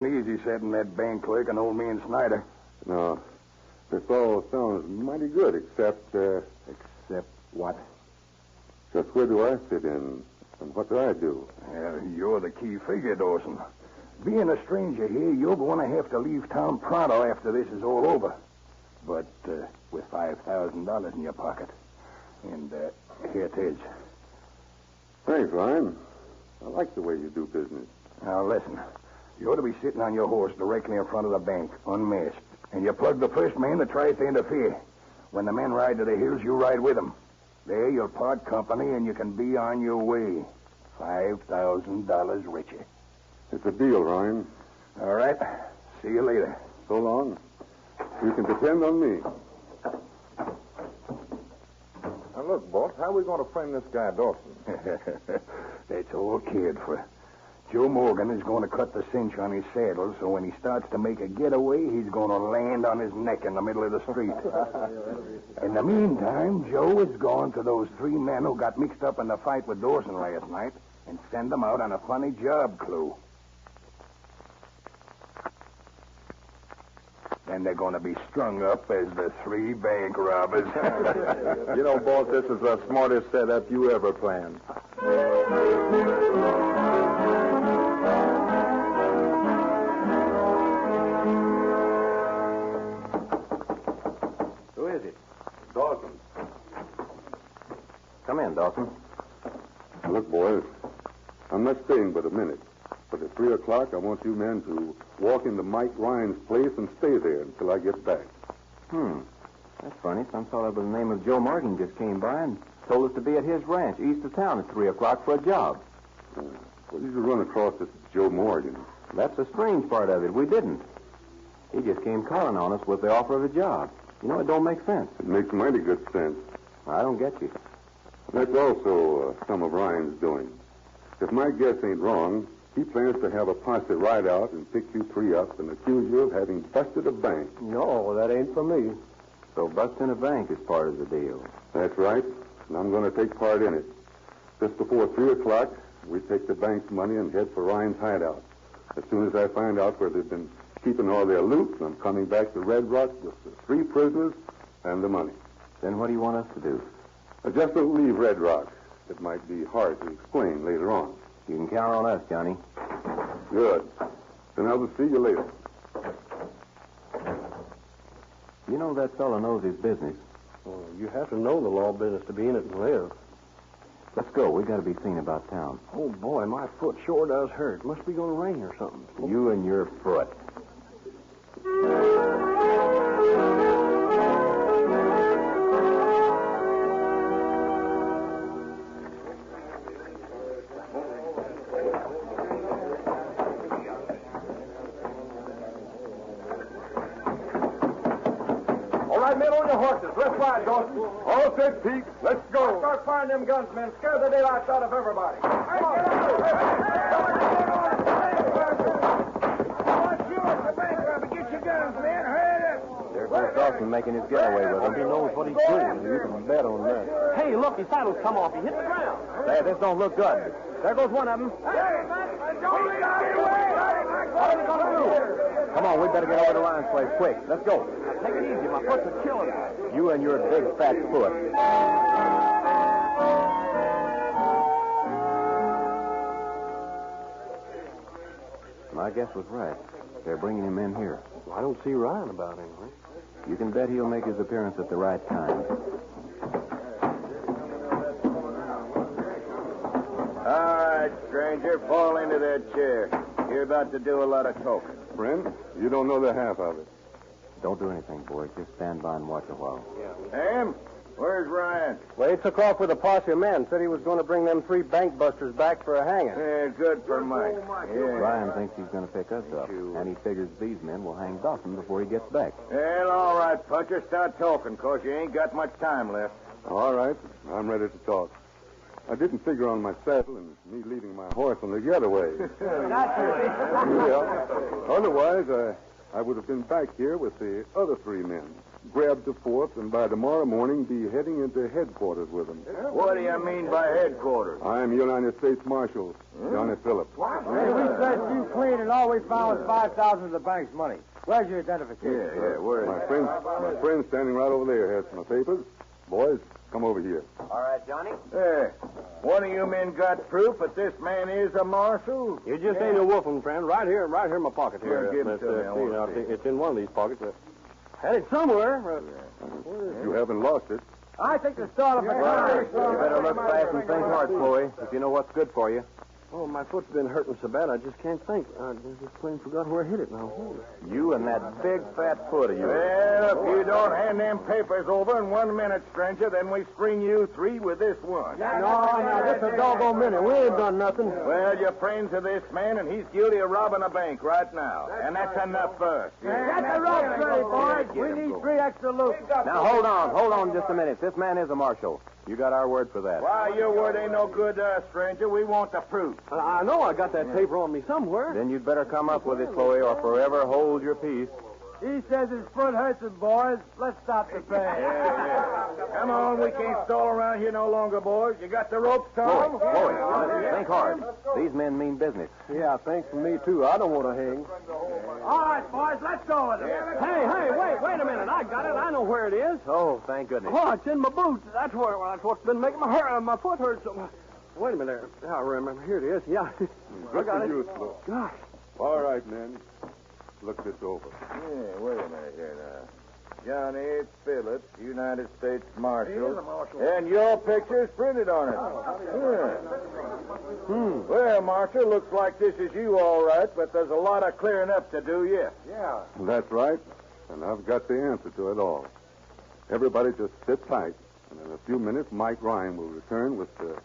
Easy setting that bank clerk and old man Snyder. No, this all sounds mighty good, except... Except what? Just where do I fit in, and what do I do? You're the key figure, Dawson. Being a stranger here, you're going to have to leave town pronto after this is all over. But with $5,000 in your pocket. And here it is. Thanks, Ryan. I like the way you do business. Now, listen. You ought to be sitting on your horse directly in front of the bank, unmasked. And you plug the first man that tries to interfere. When the men ride to the hills, you ride with them. There you'll part company and you can be on your way. $5,000 richer. It's a deal, Ryan. All right. See you later. So long. You can depend on me. Now, look, boss, how are we going to frame this guy, Dawson? That's all cared for. Joe Morgan is going to cut the cinch on his saddle, so when he starts to make a getaway, he's going to land on his neck in the middle of the street. In the meantime, Joe has gone to those three men who got mixed up in the fight with Dawson last night and send them out on a funny job clue. Then they're going to be strung up as the three bank robbers. You know, boss, this is the smartest setup you ever planned. Who is it? Dawson. Come in, Dawson. Look, boys, I'm not staying but a minute. But at 3 o'clock, I want you men to walk into Mike Ryan's place and stay there until I get back. That's funny. Some fellow by the name of Joe Morgan just came by and told us to be at his ranch east of town at 3 o'clock for a job. What did you run across this Joe Morgan? That's the strange part of it. We didn't. He just came calling on us with the offer of a job. You know, it don't make sense. It makes mighty good sense. I don't get you. That's also some of Ryan's doing. If my guess ain't wrong, he plans to have a posse ride out and pick you three up and accuse you of having busted a bank. No, that ain't for me. So busting a bank is part of the deal. That's right, and I'm going to take part in it. Just before 3 o'clock, we take the bank's money and head for Ryan's hideout. As soon as I find out where they've been keeping all their loot, I'm coming back to Red Rock with the 3 prisoners and the money. Then what do you want us to do? Just don't leave Red Rock. It might be hard to explain later on. You can count on us, Johnny. Good. Then I will see you later. You know that fellow knows his business. Well, you have to know the law business to be in it and live. Let's go. We got to be seen about town. Oh, boy, my foot sure does hurt. Must be going to rain or something. You and your foot. Men on your horses. Let's ride, Dawson. All set, Pete. Let's go. Start firing them guns, men. Scare the daylights out of everybody. Come on. Get your guns, man. Hurry up. There goes Dawson making his getaway with him. He knows what he's doing. You can bet on that. Hey, look, his saddle's come off. He hit the ground. Hey, this don't look good. There goes one of them. What are we going to do? Come on, we better get over to Ryan's place quick. Let's go. Take it easy. My foot's a killing. You and your big fat foot. My guess was right. They're bringing him in here. Well, I don't see Ryan about anyway. You can bet he'll make his appearance at the right time. All right, stranger, fall into that chair. You're about to do a lot of talking. Friend, you don't know the half of it. Don't do anything, boy. Just stand by and watch a while. Sam, where's Ryan? Well, he took off with a posse of men. Said he was going to bring them 3 bank busters back for a hanging. Yeah, good for Mike. Yeah. Ryan thinks he's going to pick us up, and he figures these men will hang Dawson before he gets back. Well, all right, Puncher, start talking, 'cause you ain't got much time left. All right, I'm ready to talk. I didn't figure on my saddle and me leaving my horse on the getaway. Yeah. Otherwise, I would have been back here with the other 3 men. grab the fourth, and by tomorrow morning be heading into headquarters with them. What do you mean by headquarters? I'm United States Marshal Johnny Phillips. Hey, we searched you clean, and all we found was $5,000 of the bank's money. Where's your identification? Where is My friend standing right over there has my papers. Boys, come over here. All right, Johnny. Hey, one of you men got proof that this man is a marshal? You just ain't a wolfing, friend. Right here in my pocket here. Well, give it to me. I wanna see it. It's in one of these pockets. Had it somewhere. You haven't lost it. I think the start of a car. You better look fast and think hard, Chloe, if you know what's good for you. Oh, my foot's been hurting so bad I just can't think. I just plain forgot where I hit it now. You and that big fat foot of yours. Well, if you don't hand them papers over in 1 minute, stranger, then we string you 3 with this one. No, this is a doggone minute. We ain't done nothing. Well, you're friends of this man, and he's guilty of robbing a bank right now. And that's enough for us. Get the ropes ready, boys. We need 3 extra loops. Now, hold on just a minute. This man is a marshal. You got our word for that. Why, your word ain't no good to us, stranger. We want the proof. I know I got that paper on me somewhere. Then you'd better come up with it, Chloe, or forever hold your peace. He says his foot hurts him, boys. Let's stop the pain. Come on, we can't stall around here no longer, boys. You got the ropes, Tom? Chloe, think hard. These men mean business. Yeah, thanks for me, too. I don't want to hang. All right, boys, let's go with it. Hey, wait a minute. I got it. I know where it is. Oh, thank goodness. Oh, it's in my boots. That's what's been making my foot hurt so much. Wait a minute there. I remember. Here it is. Yeah. I got it. Gosh. All right, men. Look this over. Yeah, wait a minute here now. Johnny Phillips, United States Marshal. And your picture's printed on it. Well, Marshal, looks like this is you all right, but there's a lot of clearing up to do yet. Yeah. That's right. And I've got the answer to it all. Everybody just sit tight. And in a few minutes, Mike Ryan will return with the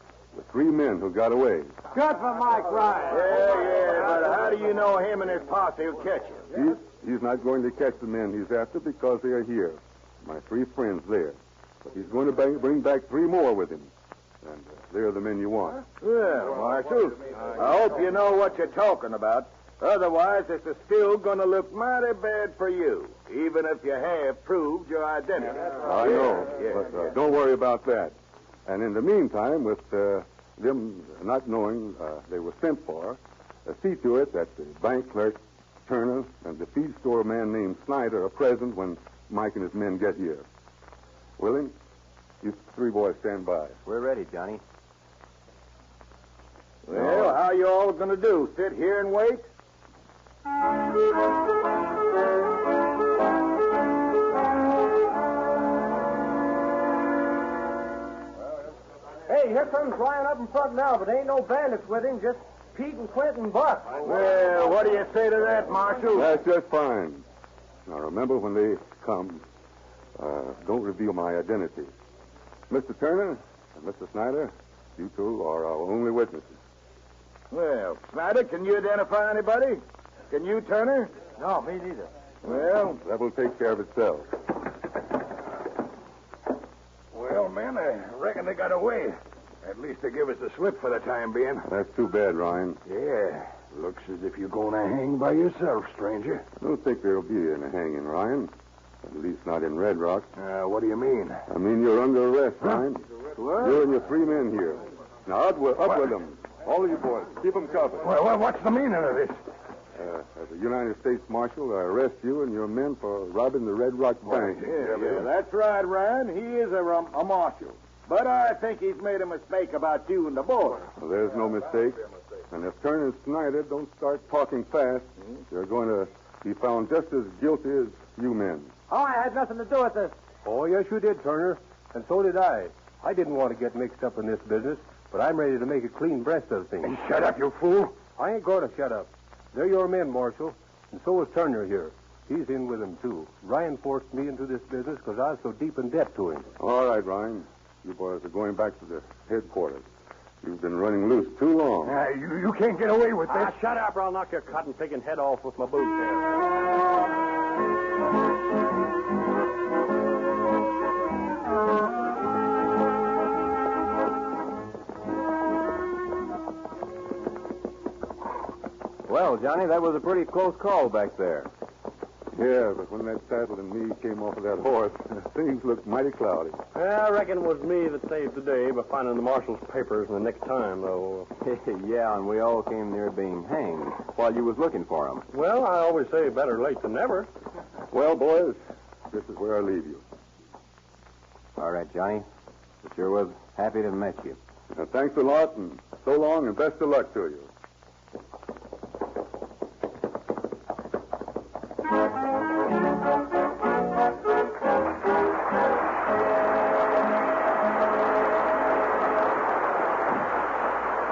3 men who got away. Good for Mike Ryan. Yeah, but how do you know him and his posse will catch you? He's not going to catch the men he's after because they are here. My 3 friends there. But he's going to bring back 3 more with him. And they're the men you want. Well, Marshal, I hope you know what you're talking about. Otherwise, this is still going to look mighty bad for you, even if you have proved your identity. I know, but don't worry about that. And in the meantime, with them not knowing they were sent for, see to it that the bank clerk, Turner, and the feed store man named Snyder are present when Mike and his men get here. Willing? You 3 boys stand by. We're ready, Johnny. Well, how you all going to do? Sit here and wait? Hey, here comes Ryan up in front now, but ain't no bandits with him, just Pete and Clint and Buck. Well, what do you say to that, Marshal? That's just fine. Now, remember, when they come, don't reveal my identity. Mr. Turner and Mr. Snyder, you 2 are our only witnesses. Well, Snyder, can you identify anybody? Can you, Turner? No, me neither. Well, That will take care of itself. Well, men, I reckon they got away. At least they give us the slip for the time being. That's too bad, Ryan. Yeah. Looks as if you're going to hang by yourself, stranger. I don't think there'll be any hanging, Ryan. At least not in Red Rock. What do you mean? I mean, you're under arrest, Ryan. What? You and your 3 men here. Now, up with them. All of you boys. Keep them covered. Well, what's the meaning of this? As a United States Marshal, I arrest you and your men for robbing the Red Rock Bank. yeah, that's right, Ryan. He is a marshal. But I think he's made a mistake about you and the boys. Well, there's no mistake. And if Turner and Snyder don't start talking fast, they're going to be found just as guilty as you men. Oh, I had nothing to do with this. Oh, yes, you did, Turner. And so did I. I didn't want to get mixed up in this business, but I'm ready to make a clean breast of things. Shut up, you fool. I ain't going to shut up. They're your men, Marshal. And so is Turner here. He's in with them, too. Ryan forced me into this business because I was so deep in debt to him. All right, Ryan. You boys are going back to the headquarters. You've been running loose too long. You can't get away with this. Shut up or I'll knock your cotton-picking head off with my boot there. Well, Johnny, that was a pretty close call back there. Yeah, but when that saddle and me came off of that horse, things looked mighty cloudy. Yeah, I reckon it was me that saved the day by finding the marshal's papers in the nick of time, though. Yeah, and we all came near being hanged while you was looking for him. Well, I always say better late than never. Well, boys, this is where I leave you. All right, Johnny. I sure was happy to have met you. Thanks a lot, and so long, and best of luck to you.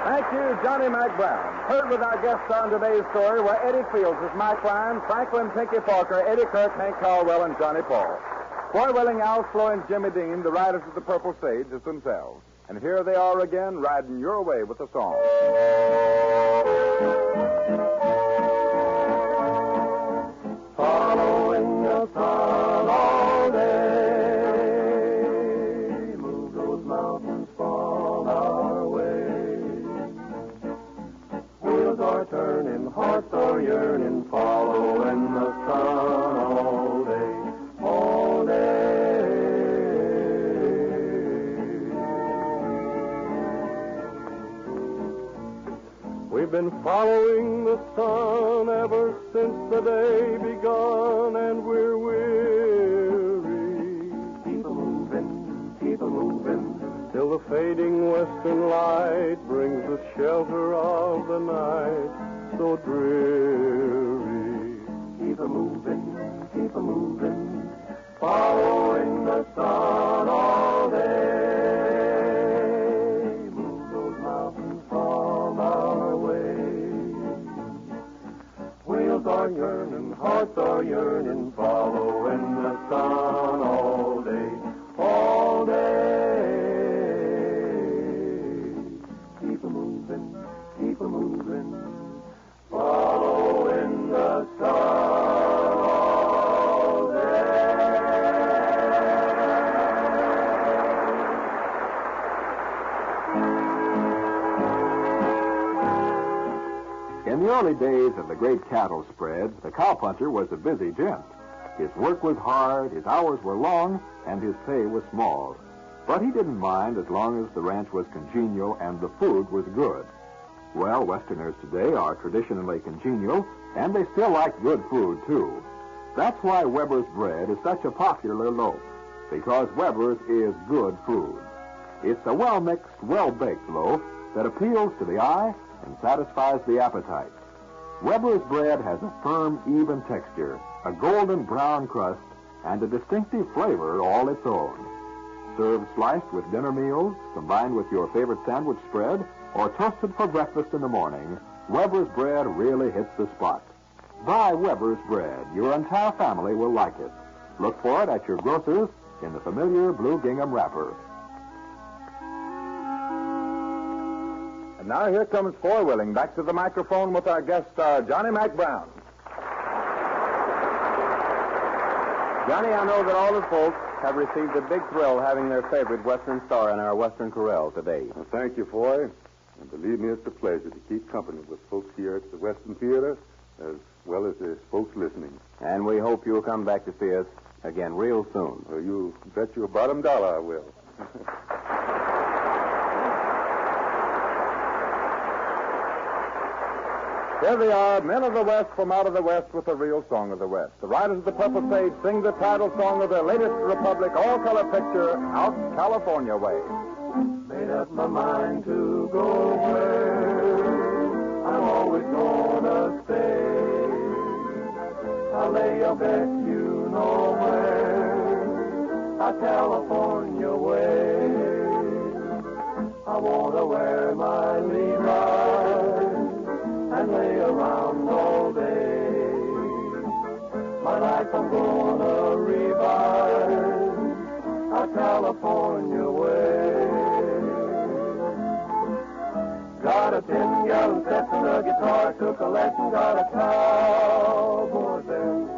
Thank you, Johnny Mack Brown. Heard with our guests on today's story were Eddie Fields as Mack Ryan, Franklin Pinky Parker, Eddie Kirk, Hank Caldwell, and Johnny Paul. Foy Willing, Al Slow, and Jimmy Dean, the riders of the Purple Sage, as themselves. And here they are again, riding your way with the song. Following the sun all day, move those mountains fall our way. Wheels are turning, hearts are yearning, following the sun all day, all day. We've been following the sun ever since the day begun, and we're weary. Keep a moving, till the fading western light brings the shelter of the night so dreary. Keep a moving, following the sun all day. Move those mountains from our way. Wheels are yearning, hearts are yearning, following the sun all day, all day. Keep a moving, following the sun all day. In the early days of the great cattle spread, the cowpuncher was a busy gent. His work was hard, his hours were long, and his pay was small. But he didn't mind as long as the ranch was congenial and the food was good. Well, Westerners today are traditionally congenial, and they still like good food, too. That's why Weber's bread is such a popular loaf, because Weber's is good food. It's a well-mixed, well-baked loaf that appeals to the eye and satisfies the appetite. Weber's bread has a firm, even texture, a golden brown crust, and a distinctive flavor all its own. Served sliced with dinner meals, combined with your favorite sandwich spread, or toasted for breakfast in the morning, Weber's bread really hits the spot. Buy Weber's bread. Your entire family will like it. Look for it at your grocer's in the familiar blue gingham wrapper. And now here comes Foy Willing back to the microphone with our guest star, Johnny Mack Brown. Johnny, I know that all the folks have received a big thrill having their favorite Western star in our Western Corral today. Well, thank you, Foy. And believe me, it's a pleasure to keep company with folks here at the Western Theater, as well as the folks listening. And we hope you'll come back to see us again real soon. Well, you bet your bottom dollar I will. Here they are, men of the West from out of the West with the real song of the West. The Riders of the Purple Sage sing the title song of their latest Republic all-color picture, Out California Way. Made up my mind to go where I'm always gonna stay. I'll lay a bet you know where, Out California way. I wanna wear my Levi's and lay around all day. My life I'm gonna revise a California way. Got a 10-gallon set and a guitar, took a lesson, got a cowboy belt.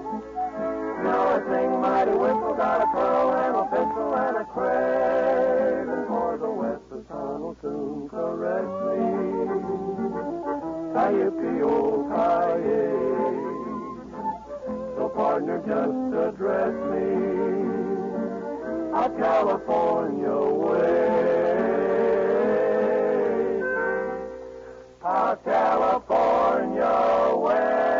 Now I sing mighty whistle, got a pearl and a pencil and a crayon. For the West, the sun will soon caress me. Yippee-oh-ki-yay. So part partner, just address me a California way. A California way.